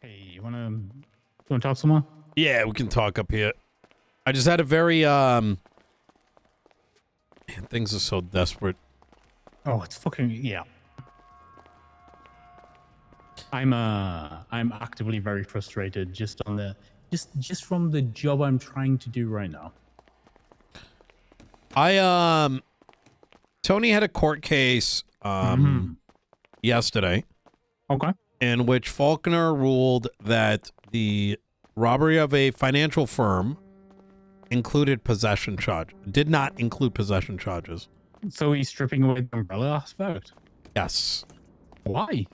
Hey, you wanna talk some more? Yeah, we can talk up here. I just had a very man, things are so desperate. Oh, it's fucking yeah. I'm actively very frustrated just on the just from the job I'm trying to do right now. Tony had a court case yesterday. Okay. In which Falconer ruled that the robbery of a financial firm included possession charge. Did not include possession charges. So he's stripping away the umbrella aspect? Yes. Why?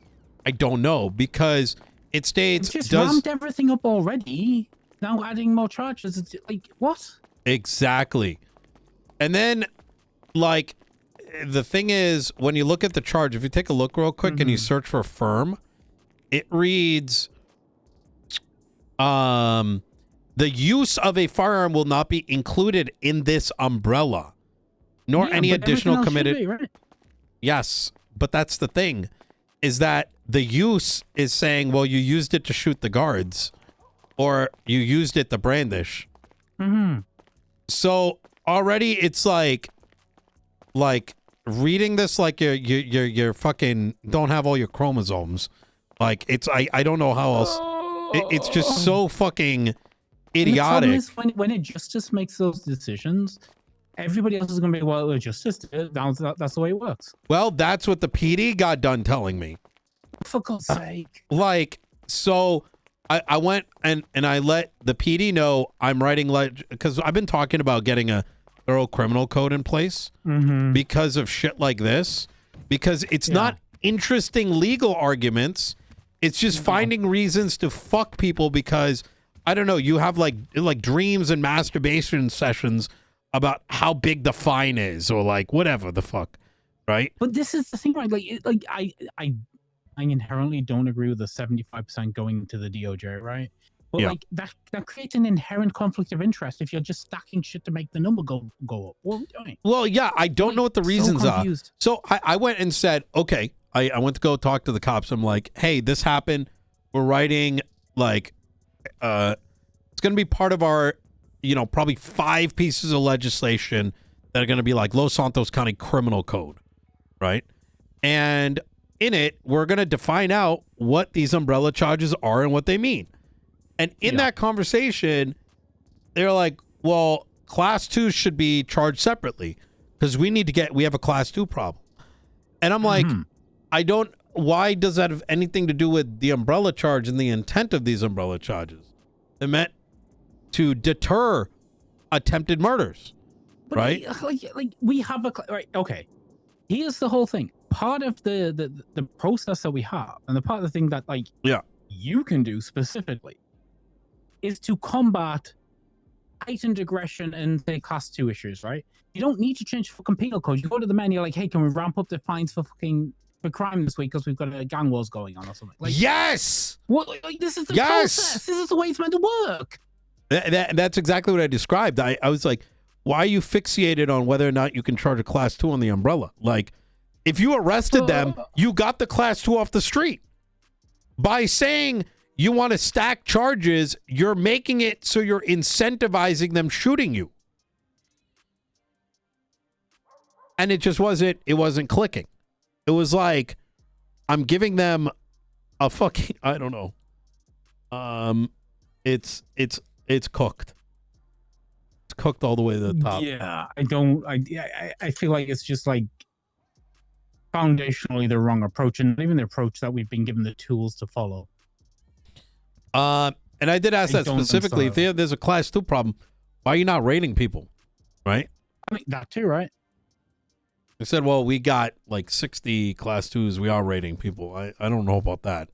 I don't know, because it states... It's just ramped everything up already. Now adding more charges. It's like, what? Exactly. And then, like, the thing is, when you look at the charge, if you take a look real quick and you search for firm, it reads, the use of a firearm will not be included in this umbrella, nor any additional committed. Be, right? Yes, but that's the thing, is that the use is saying, well, you used it to shoot the guards, or you used it to brandish. So already it's like reading this like you're fucking don't have all your chromosomes. Like, it's, I don't know how else. It's just so fucking idiotic. The problem is when a justice makes those decisions, everybody else is going to be, well, the justice did it. That's the way it works. Well, that's what the PD got done telling me. For God's sake. Like, so I went and I let the PD know I'm writing, because I've been talking about getting a thorough criminal code in place because of shit like this. Because it's not interesting legal arguments. It's just finding reasons to fuck people because, I don't know, you have like dreams and masturbation sessions about how big the fine is or like whatever the fuck, right? But this is the thing, right? I inherently don't agree with the 75% going to the DOJ, right? But like that creates an inherent conflict of interest if you're just stacking shit to make the number go up. What are we doing? Well, yeah, I don't know what the reasons are. So I went and said, okay. I went to go talk to the cops. I'm like, hey, this happened. We're writing, like, it's going to be part of our, probably 5 pieces of legislation that are going to be like Los Santos County Criminal Code, right? And in it, we're going to define out what these umbrella charges are and what they mean. And in that conversation, they're like, well, class 2 should be charged separately because we have a class 2 problem. And I'm like, why does that have anything to do with the umbrella charge and the intent of these umbrella charges? They're meant to deter attempted murders, but right? Like we have right. Okay, here's the whole thing. Part of the process that we have, and the part of the thing that you can do specifically, is to combat heightened aggression and say class 2 issues. Right? You don't need to change fucking penal code. You go to the man, you're like, hey, can we ramp up the fines for crime this week because we've got a gang wars going on or something? Like, yes! What? Like, this is the process. This is the way it's meant to work. That's exactly what I described. I was like, why are you fixated on whether or not you can charge a class 2 on the umbrella? Like, if you arrested them, you got the class 2 off the street. By saying you want to stack charges, you're making it so you're incentivizing them shooting you. And it just wasn't clicking. It was like, I'm giving them a fucking, I don't know. It's cooked. It's cooked all the way to the top. Yeah, I feel like it's just like foundationally the wrong approach, and even the approach that we've been given the tools to follow. And I did ask that specifically. If there's a class 2 problem, why are you not rating people? Right? I mean, that too, right? I said, well, we got like 60 class 2s. We are rating people. I don't know about that.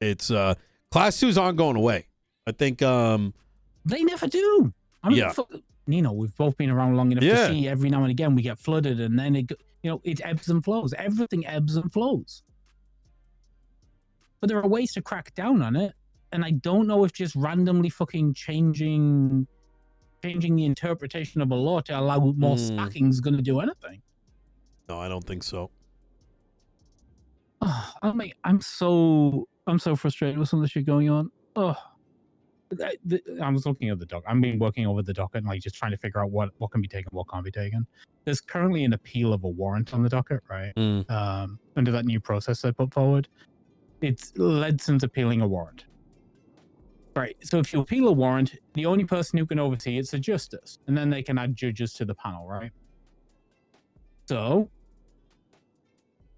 It's class 2s aren't going away. I think they never do. I mean, Nino, we've both been around long enough to see every now and again we get flooded, and then it ebbs and flows. Everything ebbs and flows. But there are ways to crack down on it, and I don't know if just randomly fucking changing the interpretation of a law to allow more stacking is going to do anything. No, I don't think so. I'm so frustrated with some of the shit going on. Oh, I was looking at the doc. I've been working over the docket and like just trying to figure out what can be taken, what can't be taken. There's currently an appeal of a warrant on the docket, right? Under that new process I put forward. It's Ledson's appealing a warrant. Right. So if you appeal a warrant, the only person who can oversee it's a justice, and then they can add judges to the panel, right? So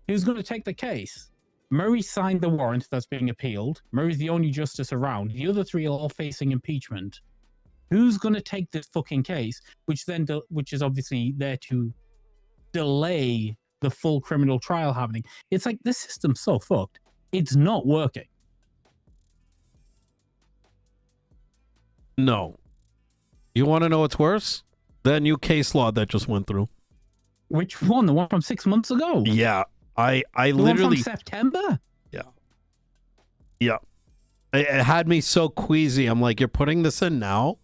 who's going to take the case? Murray signed the warrant that's being appealed. Murray's the only justice around. The other three are all facing impeachment. Who's going to take this fucking case, which is obviously there to delay the full criminal trial happening? It's like this system's so fucked. It's not working. No. You want to know what's worse? That new case law that just went through. Which one? The one from 6 months ago? Yeah. I the literally... one from September? Yeah. Yeah. It had me so queasy. I'm like, you're putting this in now?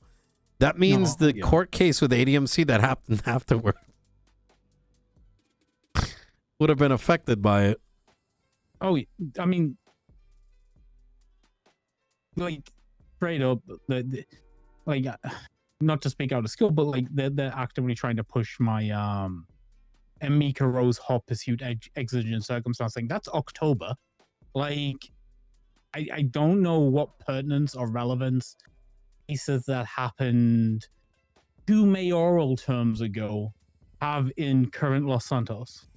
That means the court case with ADMC that happened afterward would have been affected by it. Oh, I mean, like, straight up, like, not to speak out of skill, but like they're actively trying to push my Amika Rose Hot Pursuit Exigent Circumstance thing. That's October. Like, I don't know what pertinence or relevance cases that happened 2 mayoral terms ago have in current Los Santos.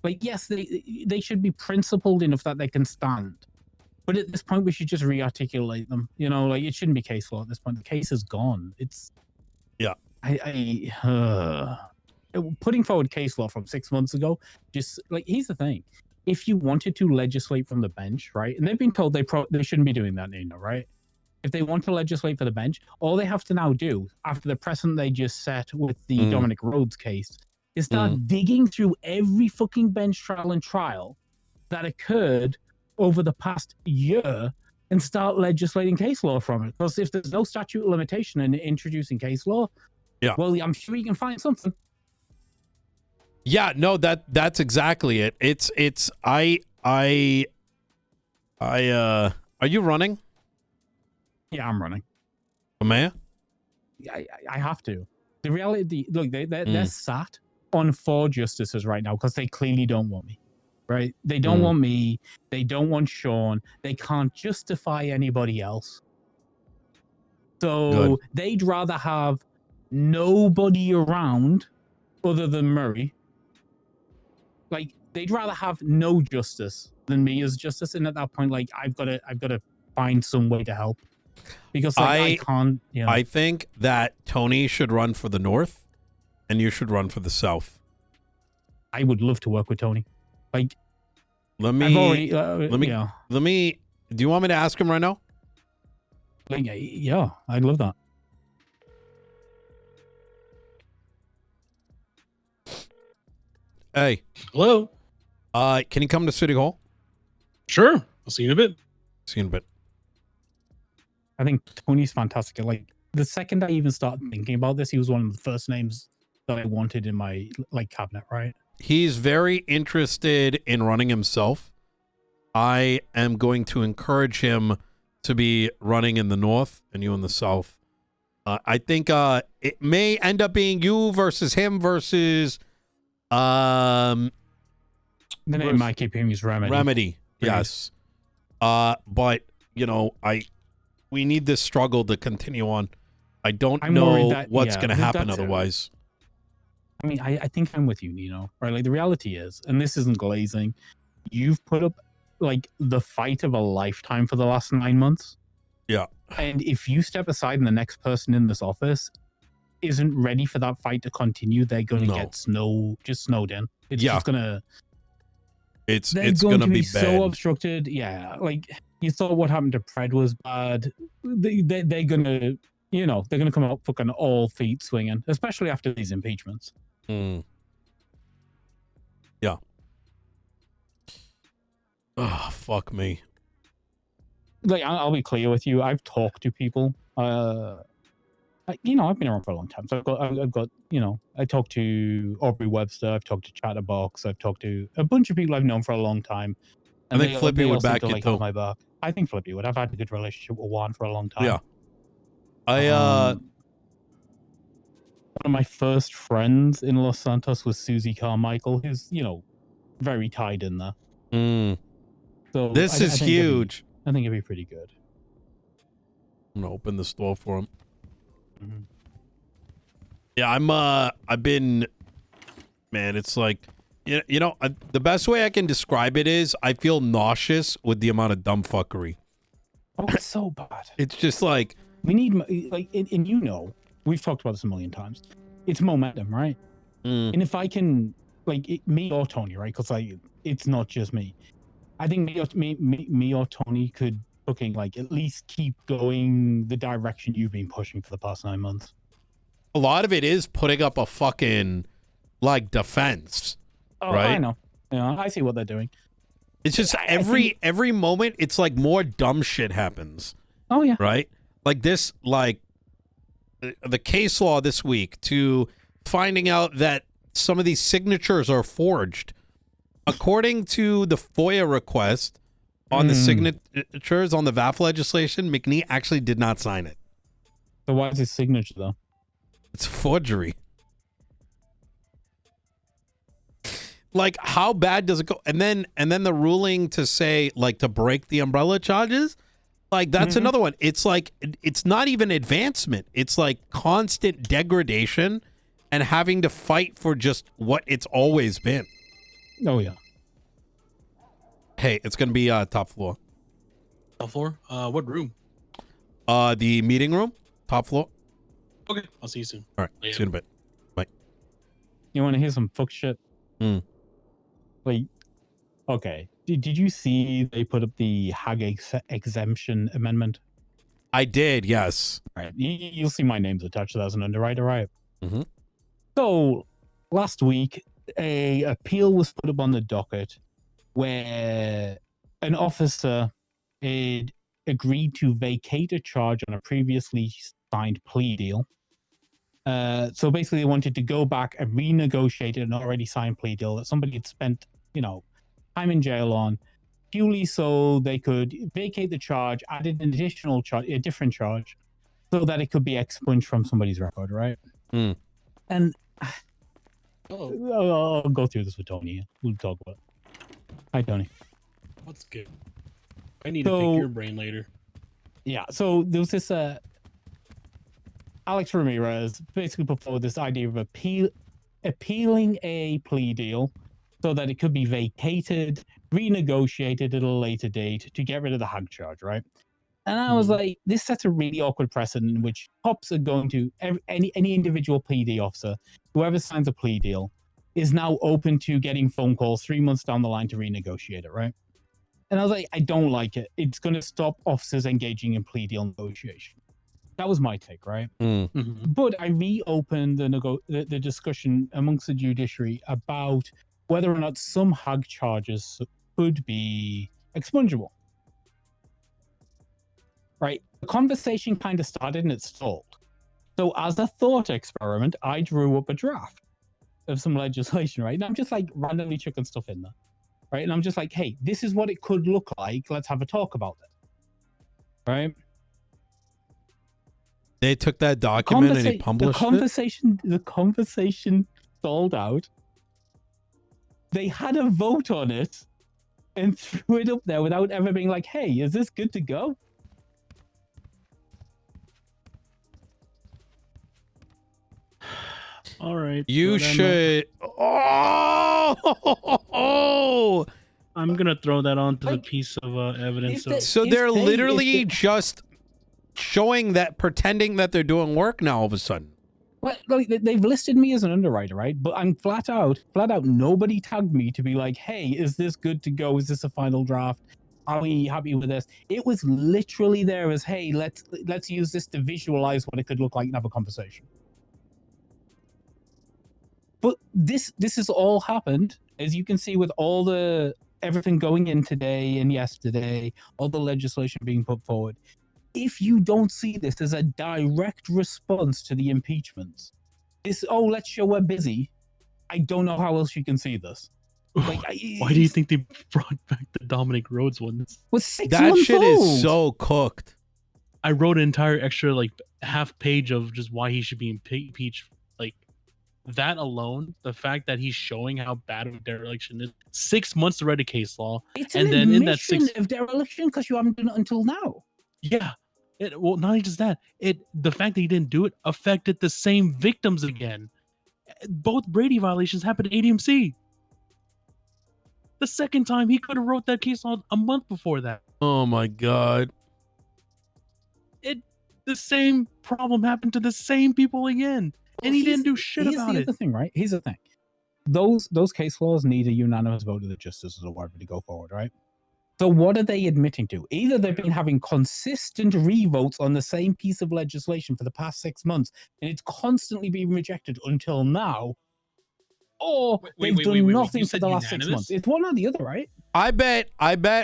Like, yes, they should be principled enough that they can stand. But at this point, we should just re-articulate them. You know, like, it shouldn't be case law at this point. The case is gone. It's... Yeah. Putting forward case law from 6 months ago, just, like, here's the thing. If you wanted to legislate from the bench, right, and they've been told they shouldn't be doing that, Nino, right? If they want to legislate for the bench, all they have to now do, after the precedent they just set with the Dominic Rhodes case, is start digging through every fucking bench trial and trial that occurred over the past year and start legislating case law from it. Because if there's no statute of limitation in introducing case law, well, I'm sure you can find something. Yeah, no, that's exactly it. Are you running? Yeah, I'm running. Amaya? I have to. The reality, look, they're sat on 4 justices right now because they clearly don't want me. Right? They don't want me. They don't want Sean. They can't justify anybody else. So they'd rather have nobody around other than Murray. Like, they'd rather have no justice than me as justice. And at that point, like, I've got to find some way to help. Because like, I can't, you know. I think that Tony should run for the North and you should run for the South. I would love to work with Tony. Like, let me, do you want me to ask him right now? Like, yeah, I'd love that. Hey. Hello. Can you come to City Hall? Sure. I'll see you in a bit. See you in a bit. I think Tony's fantastic. Like, the second I even started thinking about this, he was one of the first names that I wanted in my, like, cabinet, right? He's very interested in running himself. I am going to encourage him to be running in the North and you in the South. I think it may end up being you versus him versus... the name I keep hearing is Remedy. Remedy, yes. But, you know, we need this struggle to continue on. I don't know what's going to happen otherwise. I mean, I think I'm with you, Nino. Right? Like, the reality is, and this isn't glazing, you've put up, like, the fight of a lifetime for the last 9 months. Yeah. And if you step aside and the next person in this office isn't ready for that fight to continue, they're going to get snowed in. It's just going to... It's going to be bad. So obstructed. Yeah. Like, you thought what happened to Pred was bad. They're going to, you know, they're going to come out fucking all feet swinging, especially after these impeachments. Yeah. Oh, fuck me. Like, I'll be clear with you. I've talked to people. You know, I've been around for a long time. So I've got, you know, I talked to Aubrey Webster. I've talked to Chatterbox. I've talked to a bunch of people I've known for a long time. I think Flippy would back you too. My back. I think Flippy would. I've had a good relationship with Juan for a long time. Yeah. One of my first friends in Los Santos was Susie Carmichael, who's, you know, very tied in there. So this is huge. I think it'd be pretty good. I'm gonna open this door for him. Yeah, I've been, man, it's like, you know, the best way I can describe it is I feel nauseous with the amount of dumb fuckery. Oh, it's so bad. It's just like, we need, like, and you know, we've talked about this a million times. It's momentum, right? And if I can, like, me or Tony, right? Because it's not just me. I think me or Tony could fucking, like, at least keep going the direction you've been pushing for the past 9 months. A lot of it is putting up a fucking, like, defense. Oh, right? I know. Yeah, I see what they're doing. It's just every moment, it's like more dumb shit happens. Oh, yeah. Right? Like this, like, the case law this week to finding out that some of these signatures are forged. According to the FOIA request on the signatures on the VAF legislation, McNee actually did not sign it. So why is his signature, though? It's forgery. Like, how bad does it go? And then the ruling to say, like, to break the umbrella charges, like, that's another one. It's like, it's not even advancement. It's like constant degradation and having to fight for just what it's always been. Oh, yeah. Hey, it's going to be top floor. Top floor? What room? The meeting room, top floor. Okay, I'll see you soon. All right, see you in a bit. Bye. You want to hear some fuck shit? Like, okay. Did you see they put up the Hag exemption amendment? I did, yes. Right. You'll see my name's attached to that as an underwriter, right? So, last week, a appeal was put up on the docket where an officer had agreed to vacate a charge on a previously signed plea deal. So basically they wanted to go back and renegotiate an already signed plea deal that somebody had spent, you know, time in jail on, purely so they could vacate the charge, added an additional charge, a different charge, so that it could be expunged from somebody's record, right? And I'll go through this with Tony. We'll talk about it. Hi, Tony. What's good? I need to pick your brain later. Yeah, so there was this Alex Ramirez basically put forward this idea of appealing a plea deal so that it could be vacated, renegotiated at a later date to get rid of the Hag charge, right? And I was like, this sets a really awkward precedent in which cops are going to, any individual PD officer, whoever signs a plea deal, is now open to getting phone calls 3 months down the line to renegotiate it, right? And I was like, I don't like it. It's going to stop officers engaging in plea deal negotiation. That was my take, right? But I reopened the discussion amongst the judiciary about whether or not some Hag charges could be expungible. Right? The conversation kind of started and it stalled. So as a thought experiment, I drew up a draft of some legislation, right? And I'm just like randomly chucking stuff in there. Right? And I'm just like, hey, this is what it could look like. Let's have a talk about it. Right? They took that document and he published it? The conversation stalled out. They had a vote on it and threw it up there without ever being like, hey, is this good to go? All right. You should. Oh! I'm going to throw that onto the piece of evidence. So they're literally just showing that, pretending that they're doing work now all of a sudden. Well, like, they've listed me as an underwriter, right? But I'm flat out, nobody tagged me to be like, hey, is this good to go? Is this a final draft? Are we happy with this? It was literally there as, hey, let's use this to visualize what it could look like and have a conversation. But this has all happened, as you can see, with all everything going in today and yesterday, all the legislation being put forward. If you don't see this as a direct response to the impeachments, let's show we're busy. I don't know how else you can see this. Like, why do you think they brought back the Dominic Rhodes ones? Was 6 That months shit old. is so cooked. I wrote an entire extra like half page of just why he should be impeached. Like that alone, the fact that he's showing how bad of a dereliction is. 6 months to write a case law, It's and an then in that admission of dereliction because you haven't done it until now. yeah, well, not just that, the fact that he didn't do it affected the same victims again. Both Brady violations happened at ADMC. The second time he could have wrote that case law a month before that. Oh my god. The same problem happened to the same people again, and he didn't do shit about it. Here's the other thing, right? Here's the thing. Those case laws need a unanimous vote of the justices or whatever to go forward, right? So what are they admitting to? Either they've been having consistent revotes on the same piece of legislation for the past 6 months, and it's constantly being rejected until now, or they've done nothing for the last 6 months. It's one or the other, right? I bet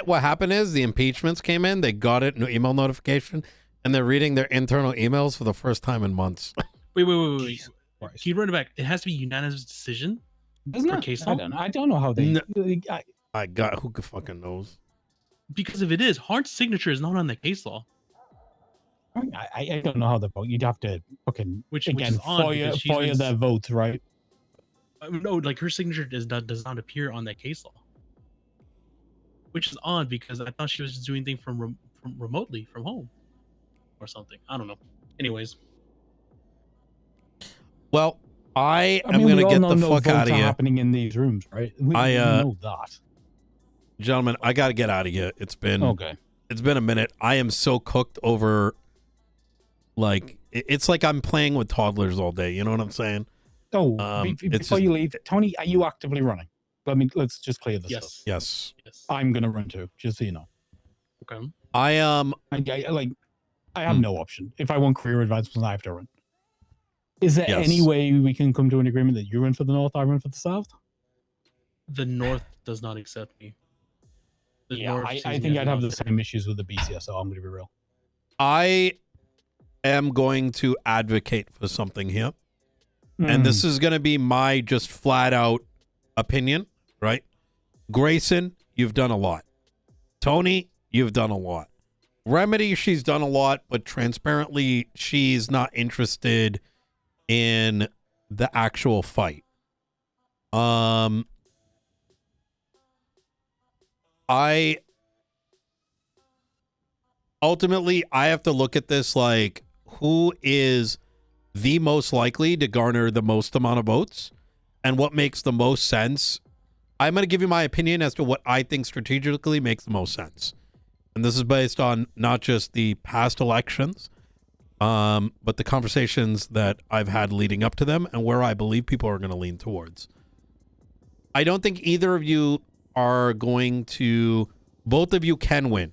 what happened is the impeachments came in, they got it, no email notification, and they're reading their internal emails for the first time in months. Wait. Can you run it back? It has to be unanimous decision for case law? I don't know how they... I got who fucking knows. Because if it is, Hart's signature is not on the case law. I don't know how they vote. You'd have to fucking FOIA their votes, right? No, like her signature does not appear on that case law, which is odd because I thought she was just doing things from remotely from home or something. I don't know. Anyways, well, I am gonna get the fuck out of here. Happening in these rooms, right? We know that. Gentlemen, I gotta get out of here. It's been It's been a minute. I am so cooked over. Like it's like I'm playing with toddlers all day. You know what I'm saying? Oh, before you leave, Tony, are you actively running? Let's just clear this up. Yes. I'm gonna run too, just so you know. Okay. I have no option. If I want career advancement, I have to run. Is there any way we can come to an agreement that you run for the North, I run for the South? The North does not accept me. I think I'd have the same issues with the BCS, so I'm going to be real. I am going to advocate for something here. And this is going to be my just flat out opinion, right? Greyson, you've done a lot. Tony, you've done a lot. Remedy, she's done a lot, but transparently, she's not interested in the actual fight. Ultimately, I have to look at this like who is the most likely to garner the most amount of votes and what makes the most sense. I'm going to give you my opinion as to what I think strategically makes the most sense. And this is based on not just the past elections, but the conversations that I've had leading up to them and where I believe people are going to lean towards. I don't think either of you are going to... Both of you can win,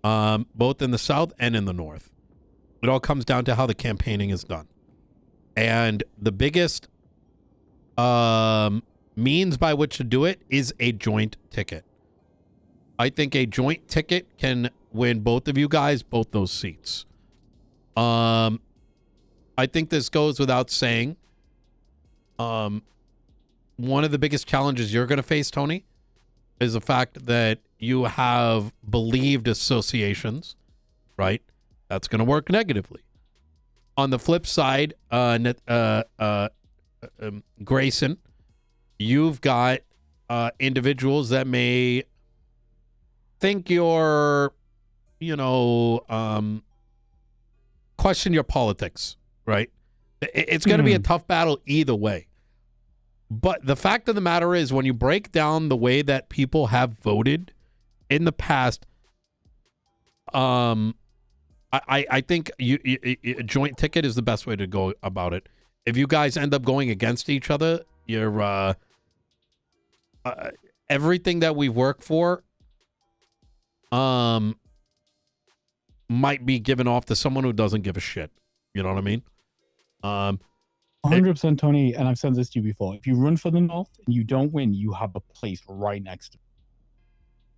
both in the South and in the North. It all comes down to how the campaigning is done. And the biggest means by which to do it is a joint ticket. I think a joint ticket can win both of you guys both those seats. I think this goes without saying. One of the biggest challenges you're going to face, Tony, is the fact that you have believed associations, right? That's going to work negatively. On the flip side, Greyson, you've got individuals that may think you're, question your politics, right? It's going to be a tough battle either way. But the fact of the matter is, when you break down the way that people have voted in the past, I think a joint ticket is the best way to go about it. If you guys end up going against each other, you're everything that we've worked for might be given off to someone who doesn't give a shit. You know what I mean? 100%, Tony, and I've said this to you before. If you run for the North and you don't win, you have a place right next to me.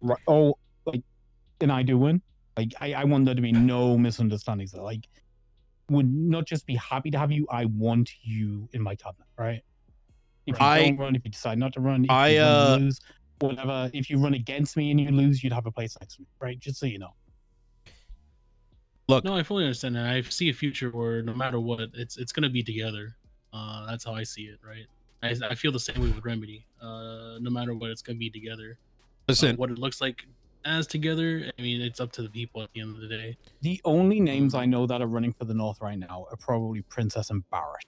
Right? Oh, and I do win. I want there to be no misunderstandings. Would not just be happy to have you. I want you in my cabinet, right? If you don't run, if you decide not to run, if you lose, whatever. If you run against me and you lose, you'd have a place next to me, right? Just so you know. Look, no, I fully understand that. I see a future where no matter what, it's gonna be together. That's how I see it, right? I feel the same way with Remedy. No matter what, it's gonna be together. Listen, what it looks like as together, I mean, it's up to the people at the end of the day. The only names I know that are running for the North right now are probably Princess and Barrett.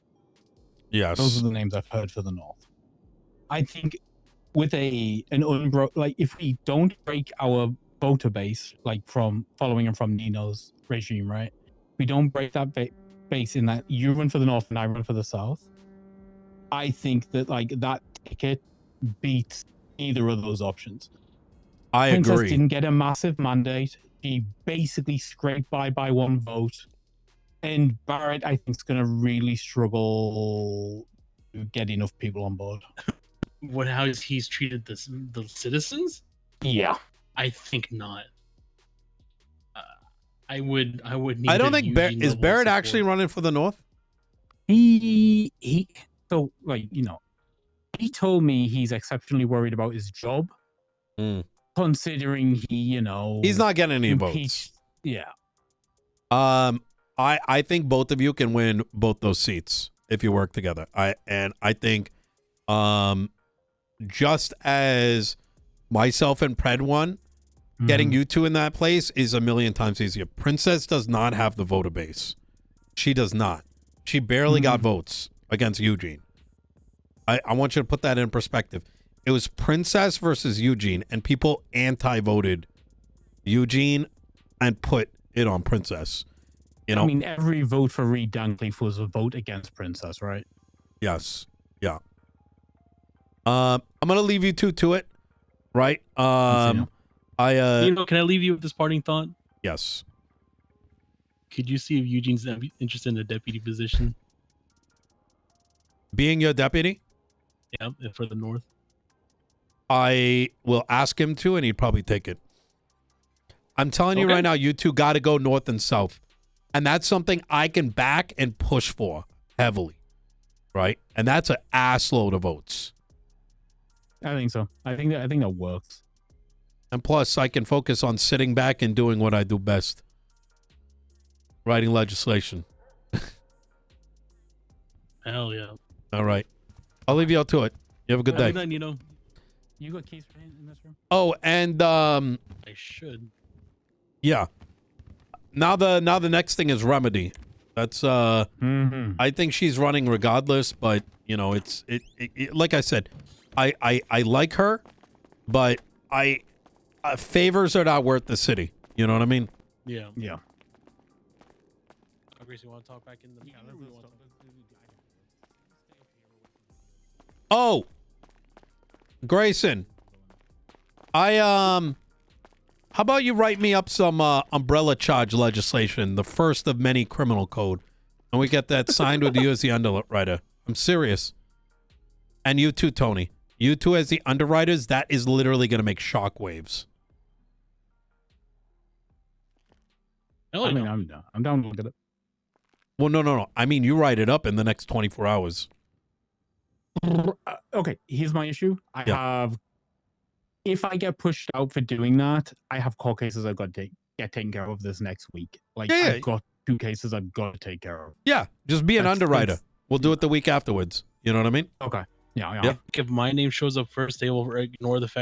Yes, those are the names I've heard for the North. I think with like if we don't break our voter base, like from following and from Nino's regime, right? We don't break that base in that you run for the North and I run for the South. I think that like that ticket beats either of those options. I Princess agree. didn't get a massive mandate. She basically scraped by one vote. And Barrett, I think, is going to really struggle to get enough people on board. How he's treated the citizens? Yeah, I think not. I would need. I don't think is Barrett actually running for the North. He so like he told me he's exceptionally worried about his job, considering he's not getting any votes. Yeah. I think both of you can win both those seats if you work together. I think just as myself and Pred won, getting you two in that place is a million times easier. Princess does not have the voter base. She does not. She barely got votes against Eugene. I want you to put that in perspective. It was Princess versus Eugene, and people anti-voted Eugene and put it on Princess. I mean, every vote for Reed Dancleaf was a vote against Princess, right? Yes. Yeah. I'm gonna leave you two to it, right? can I leave you with this parting thought? Yes. Could you see if Eugene's interested in the deputy position? Being your deputy? Yeah, for the North. I will ask him to, and he'd probably take it. I'm telling you right now, you two got to go North and South. And that's something I can back and push for heavily, right? And that's an ass load of votes. I think so. I think that works. And plus, I can focus on sitting back and doing what I do best. Writing legislation. Hell yeah. All right. I'll leave you all to it. You have a good day. Then, you got keys in this room? Oh, and I should. Yeah. Now the next thing is Remedy. That's I think she's running regardless, but it's like I said, I like her, but favors are not worth the city. You know what I mean? Yeah. Yeah. Greyson, you want to talk back in the Oh, Greyson, how about you write me up some umbrella charge legislation, the first of many criminal code, and we get that signed with you as the underwriter. I'm serious. And you too, Tony. You two as the underwriters, that is literally going to make shockwaves. I mean, I'm down to look at it. Well, no. I mean, you write it up in the next 24 hours. Okay, here's my issue. If I get pushed out for doing that, I have court cases I've got to get taken care of this next week. I've got 2 cases I've got to take care of. Yeah, just be an underwriter. We'll do it the week afterwards. You know what I mean? Okay. Yeah. If my name shows up first, they will ignore the fact